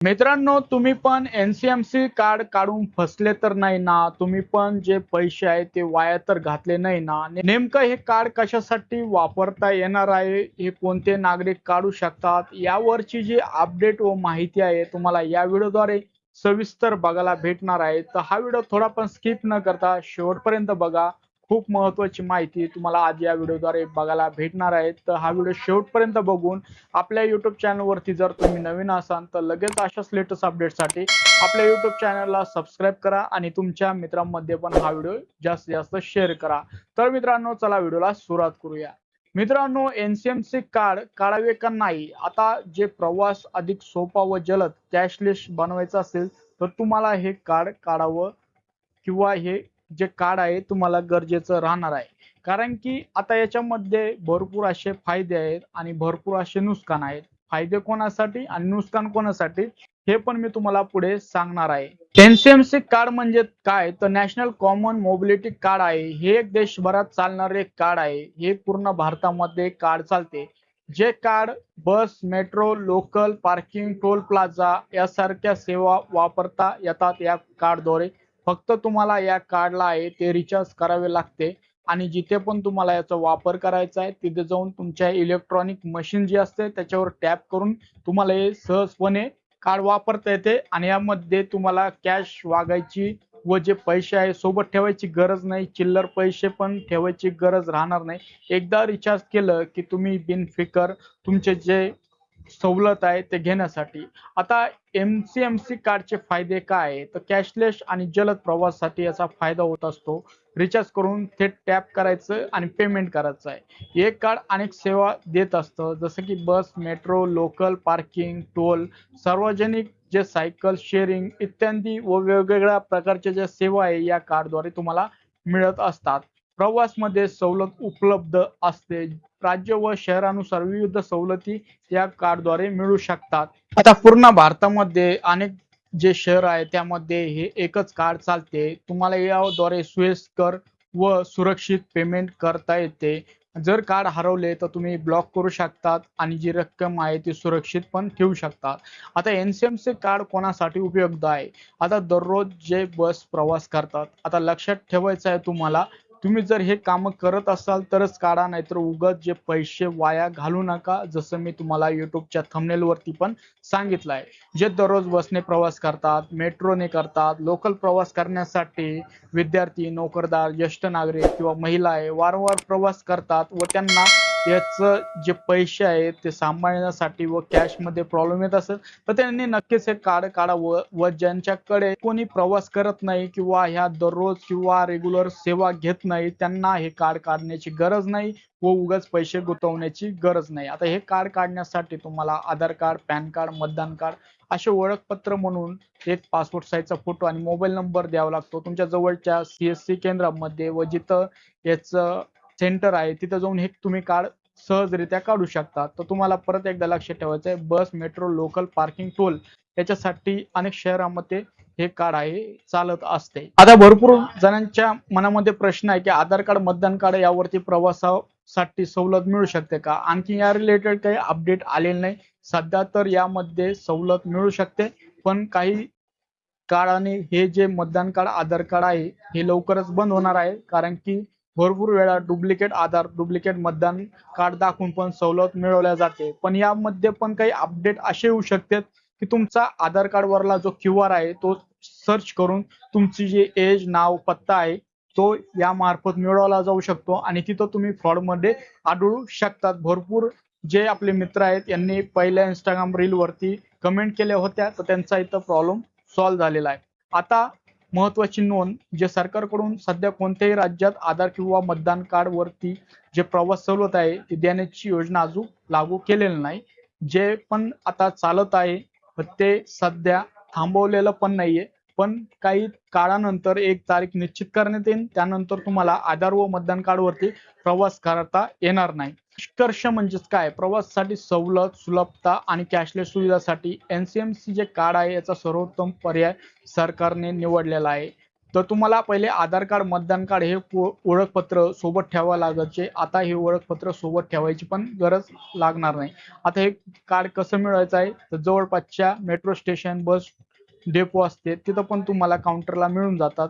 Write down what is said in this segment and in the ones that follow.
मित्रांनो, तुम्ही पण एनसीएमसी कार्ड काढून फसले तर नाही ना? तुम्ही पण जे पैसे आहेत ते वाया तर घातले नाही ना? नेमकं हे कार्ड कशासाठी वापरता येणार आहे? हे कोणते नागरिक काढू शकतात? यावरची जी अपडेट व माहिती आहे तुम्हाला या व्हिडिओद्वारे सविस्तर बघायला भेटणार आहे. तर हा व्हिडिओ थोडा पण स्किप न करता शेवटपर्यंत बघा. खूप महत्त्वाची माहिती तुम्हाला आज या व्हिडिओद्वारे बघायला भेटणार आहे. तर हा व्हिडिओ शेवटपर्यंत बघून आपल्या YouTube चॅनलवरती जर तुम्ही नवीन असाल तर लगेच अशाच लेटेस्ट अपडेटसाठी आपल्या YouTube चॅनलला सबस्क्राईब करा आणि तुमच्या मित्रांमध्ये पण हा व्हिडिओ जास्तीत जास्त शेअर करा. तर मित्रांनो, चला व्हिडिओला सुरुवात करूया. मित्रांनो, एनसीएमसी कार्ड काढावे का नाही? आता जे प्रवास अधिक सोपा व जलद कॅशलेस बनवायचा असेल तर तुम्हाला हे कार्ड काढावं किंवा हे जे कार्ड आहे तुम्हाला गरजेचं राहणार आहे. कारण की आता याच्यामध्ये भरपूर असे फायदे आहेत आणि भरपूर असे नुकसान आहेत. फायदे कोणासाठी आणि नुकसान कोणासाठी हे पण मी तुम्हाला पुढे सांगणार आहे. एनसीएमसी कार्ड म्हणजे काय? तर नॅशनल कॉमन मोबिलिटी कार्ड आहे. हे एक देशभरात चालणारे कार्ड आहे. हे पूर्ण भारतामध्ये कार्ड चालते. जे card bus, metro, local, parking, toll plaza यासारख्या सेवा वापरता येतात या कार्डद्वारे. फक्त तुम्हाला या कार्डला आहे ते रिचार्ज करावे लागते आणि जिथे पण तुम्हाला याचा वापर करायचा आहे तिथे जाऊन तुमच्या इलेक्ट्रॉनिक मशीन जी असते त्याच्यावर टॅप करून तुम्हाला हे सहजपणे कार्ड वापरता येते आणि यामध्ये तुम्हाला कॅश वागायची व जे पैसे आहे सोबत ठेवायची गरज नाही. चिल्लर पैसे पण ठेवायची गरज राहणार नाही. एकदा रिचार्ज केलं की तुम्ही बिनफिकर तुमचे जे सवलत आहे ते घेण्यासाठी. आता एमसीएमसी कार्डचे फायदे काय आहे? तर कॅशलेस आणि जलद प्रवासासाठी याचा फायदा होत असतो. रिचार्ज करून थेट टॅप करायचं आणि पेमेंट करायचं आहे. हे कार्ड अनेक सेवा देत असतं, जसं की बस, मेट्रो, लोकल, पार्किंग, टोल, सार्वजनिक जे सायकल शेअरिंग इत्यादी व वेगवेगळ्या प्रकारच्या ज्या सेवा आहे या कार्डद्वारे तुम्हाला मिळत असतात. प्रवासमध्ये सवलत उपलब्ध असते. राज्य व शहरानुसार विविध सवलती या कार्डद्वारे मिळू शकतात. आता पूर्ण भारतामध्ये अनेक जे शहर आहे त्यामध्ये हे एकच कार्ड चालते. तुम्हाला याद्वारे सोयीस्कर व सुरक्षित पेमेंट करता येते. जर कार्ड हरवले तर तुम्ही ब्लॉक करू शकतात आणि जी रक्कम आहे ती सुरक्षित पण ठेवू शकतात. आता एनसीएमसी कार्ड कोणासाठी उपयुक्त आहे? आता दररोज जे बस प्रवास करतात, आता लक्षात ठेवायचं आहे तुम्हाला, तुम्ही जर हे काम करत असाल तरच काढा, नाहीतर उगाच जे पैसे वाया घालू नका. जसं मी तुम्हाला युट्यूबच्या थंबनेल वरती पण सांगितलं आहे. जे दररोज बसने प्रवास करतात, मेट्रोने करतात, लोकल प्रवास करण्यासाठी विद्यार्थी, नोकरदार, ज्येष्ठ नागरिक किंवा महिला आहे वारंवार प्रवास करतात व त्यांना याचं जे पैसे आहेत ते सांभाळण्यासाठी व कॅशमध्ये प्रॉब्लेम येत असेल तर त्यांनी नक्कीच हे कार्ड काढावं व ज्यांच्याकडे कोणी प्रवास करत नाही किंवा ह्या दररोज किंवा रेग्युलर सेवा घेत नाही त्यांना हे कार्ड काढण्याची गरज नाही व उगाच पैसे गुंतवण्याची गरज नाही. आता हे कार्ड काढण्यासाठी तुम्हाला आधार कार्ड, पॅन कार्ड, मतदान कार्ड असे ओळखपत्र म्हणून एक पासपोर्ट साईजचा फोटो आणि मोबाईल नंबर द्यावा लागतो. तुमच्या जवळच्या सीएससी केंद्रामध्ये व जिथं याचं सेंटर आहे तिथं जाऊन हे तुम्ही कार्ड सहजरित्या काढू शकता. तर तुम्हाला परत एकदा लक्षात ठेवायचं आहे, बस, मेट्रो, लोकल, पार्किंग, टोल याच्यासाठी अनेक शहरामध्ये हे कार्ड आहे चालत असते. आता भरपूर जणांच्या मनामध्ये प्रश्न आहे की आधार कार्ड, मतदान कार्ड यावरती प्रवासासाठी सवलत मिळू शकते का? आणखी या रिलेटेड काही अपडेट आलेलं नाही. सध्या तर यामध्ये सवलत मिळू शकते, पण काही काळाने हे जे मतदान कार्ड, आधार कार्ड आहे हे लवकरच बंद होणार आहे. कारण की भरपूर वेळा डुप्लिकेट आधार, डुप्लिकेट मतदान कार्ड दाखवून पण सवलत मिळवल्या जाते. पण यामध्ये पण काही अपडेट असे येऊ शकतात की तुमचा आधार कार्ड वरला जो QR आहे तो सर्च करून तुमची जी एज, नाव, पत्ता आहे तो या मार्फत मिळवला जाऊ शकतो आणि तिथं तुम्ही फ्रॉडमध्ये आढळू शकतात. भरपूर जे आपले मित्र आहेत यांनी पहिल्या Instagram रील वरती कमेंट केल्या होत्या, तर त्यांचा इथं प्रॉब्लेम सॉल्व्ह झालेला आहे. आता महत्वाची नोंद, जे सरकारकडून सध्या कोणत्याही राज्यात आधार किंवा मतदान कार्ड वरती जे प्रवास सवलत आहे ती देण्याची योजना अजून लागू केलेली नाही. जे पण आता चालत आहे ते सध्या थांबवलेलं पण नाहीये. पण काही काळानंतर एक तारीख निश्चित करण्यात येईल. त्यानंतर तुम्हाला आधार व मतदान कार्ड वरती प्रवास करता येणार नाही. निष्कर्ष म्हणजेच काय? प्रवासासाठी सवलत, सुलभता आणि कॅशलेस सुविधासाठी एनसीएमसी जे कार्ड आहे याचा सर्वोत्तम पर्याय सरकारने निवडलेला आहे. तर तुम्हाला पहिले आधार कार्ड, मतदान कार्ड हे ओळखपत्र सोबत ठेवावं लागायचे. आता हे ओळखपत्र सोबत ठेवायची पण गरज लागणार नाही. आता हे कार्ड कसं मिळवायचं आहे, तर जवळपासच्या मेट्रो स्टेशन, बस डेपो असते तिथं पण तुम्हाला काउंटरला मिळून जातात.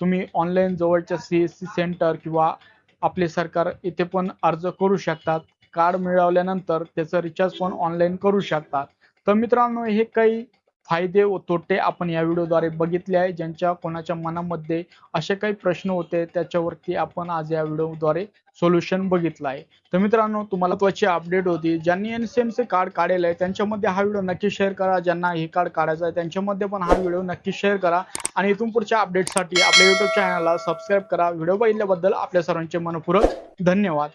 तुम्ही ऑनलाईन जवळच्या CSC सेंटर किंवा आपले सरकार इथे पण अर्ज करू शकतात. कार्ड मिळवल्यानंतर त्याचं रिचार्ज पण ऑनलाईन करू शकतात. तर मित्रांनो, हे काही फायदे व तोटे आपण या व्हिडिओद्वारे बघितले आहे. ज्यांच्या कोणाच्या मनामध्ये असे काही प्रश्न होते त्याच्यावरती आपण आज या व्हिडिओद्वारे सोल्युशन बघितलं आहे. तर मित्रांनो, तुम्हाला महत्त्वाची अपडेट होती. ज्यांनी NCMC कार्ड काढलेलं आहे त्यांच्यामध्ये हा व्हिडिओ नक्की शेअर करा. ज्यांना हे कार्ड काढायचं आहे त्यांच्यामध्ये पण हा व्हिडिओ नक्की शेअर करा. आणि इथून पुढच्या अपडेटसाठी आपल्या YouTube चॅनलला सबस्क्राईब करा. व्हिडिओ बघितल्याबद्दल आपल्या सर्वांचे मनपूर्वक धन्यवाद.